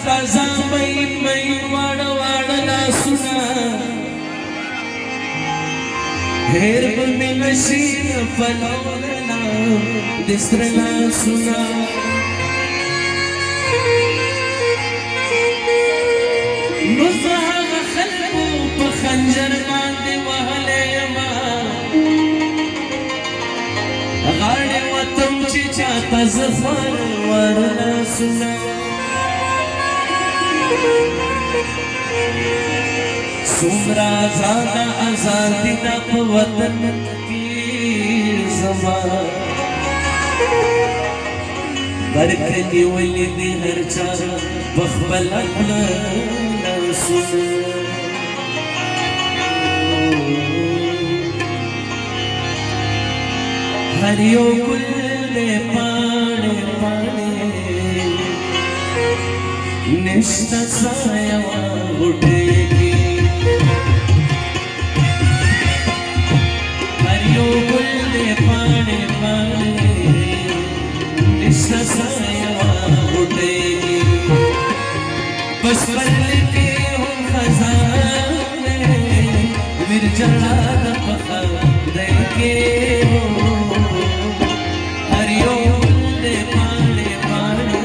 ताजा मई वाड़ वाड़ला सुना हेर में नशीन पलवना दिसरला सुना नुज़ाग खल्बू पखंजर बांधे वहले मा गाड़े वतम चिचाता ज़फर वारला सुना सुमरा ज़ादा आज़ादी ना वतन की ज़बान बरकती वलिदी हर चार बखबल अपना सुन हरियो कुल्ले पाने पाने निष्ठ सायवा उठेगी हरियो कुल्ले पाने पाने निष्ठ सायवा उठेगी बस के हो खजाने विरजड़ा पखा देखे हो हरियो कुल्ले पाने पाने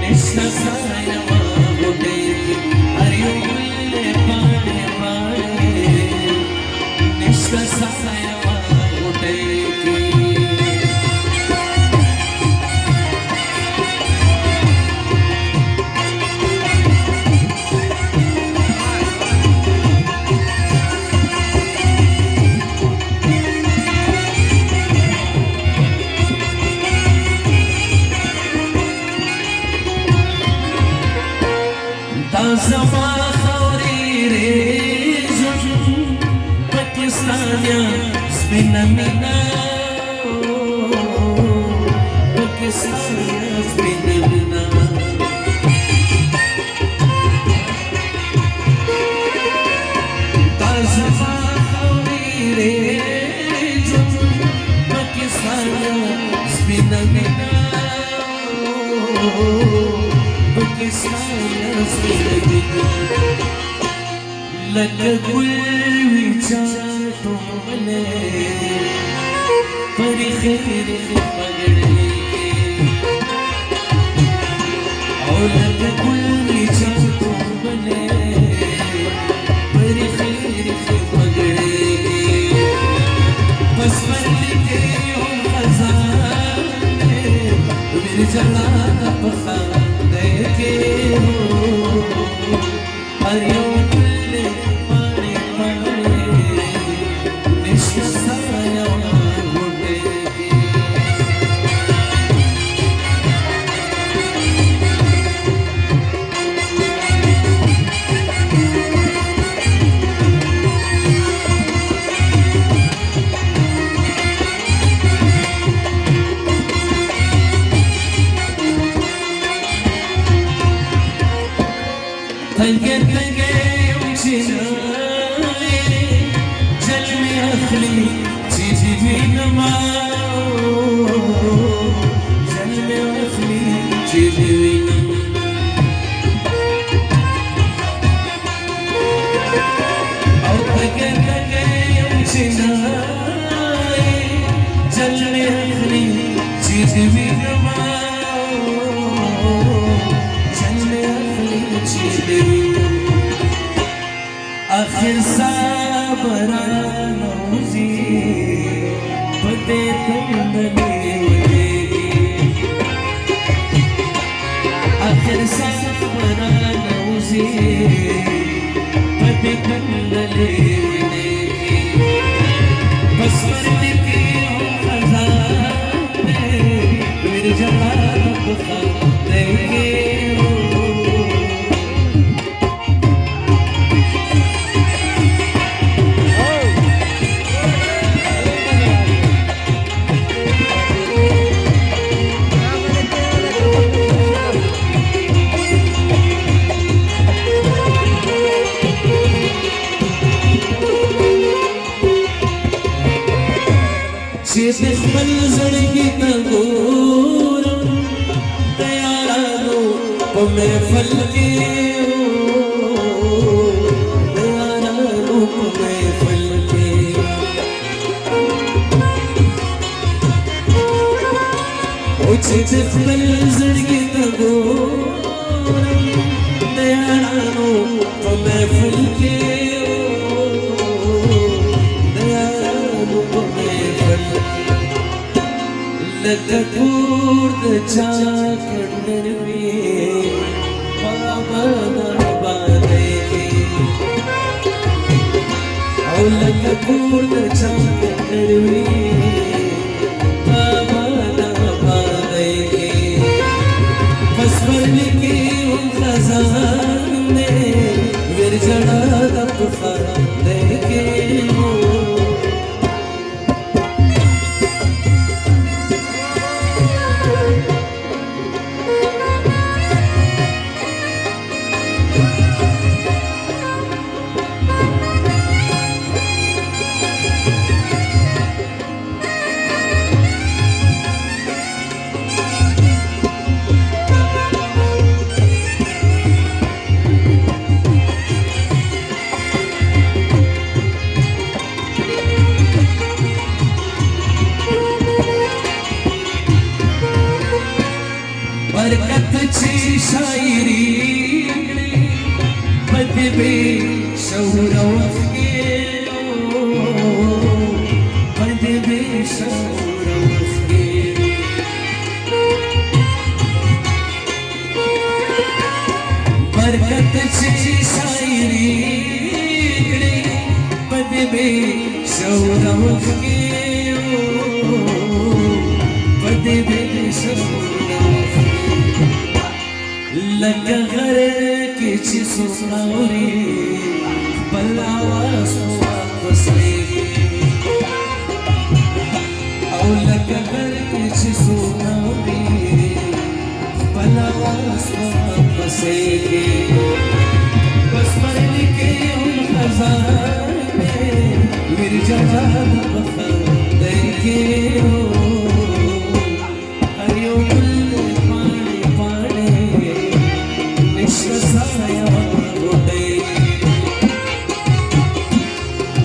निष्ठ सायवा उठेगी हरियो कुल्ले पाने पाने निष्ठ सायवा उठेगी ताज़मा खौरी रेज़ुन पाकिस्तानिया स्पिनमिना पाकिस्तानिया स्पिनमिना ताज़मा खौरी रेज़ुन पाकिस्तानिया स्पिनमिना लग गुल विचार तुमने पर खैर पगड़े के और लग गुल विचार तुमने पर खैर पगड़े के बस के हो खजाने विरजला पखा देखे हो हरियो कुल्ले पाने पाने निष्ठ सायवा उठेगी तंगे तंगे उछिनाए जल में अखली चीज भी नमाओ जल में अखली चीज भी और तंगे तंगे उछिनाए जल में अखली चीज भी नमाओ जल में अखली चीज भी आखिर साबरा नौजी पते तुमने आखिर साबरा नौजी पते तुमने बस के हो खजाने विरजला पखा देंगे मंजर की तगोर तैयारा दो महफल के महफल के उचित पल जड़गी तगो दयानो महफल के दयानो महफल लकूर चा कंडर में बाबा बादे के लकूर चा कंडर में बाबा बादे के बस वरने के उन खजान में विरजड़ा दफा दे के बरकत छी शायरी बदबे शौरव के बदबे शौरव के बरकत छी शायरी बदबे शौरव के बदबे शौरव लगा घर के चिसुनाउरी बलावा वापस लेके और लगा घर के चिसुनाउरी बलावा वापस लेके बस मरने के उन खजान में मेरी जवान बखा देंगे हो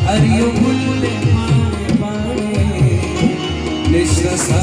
Hariyo gulle paane paane nishra sa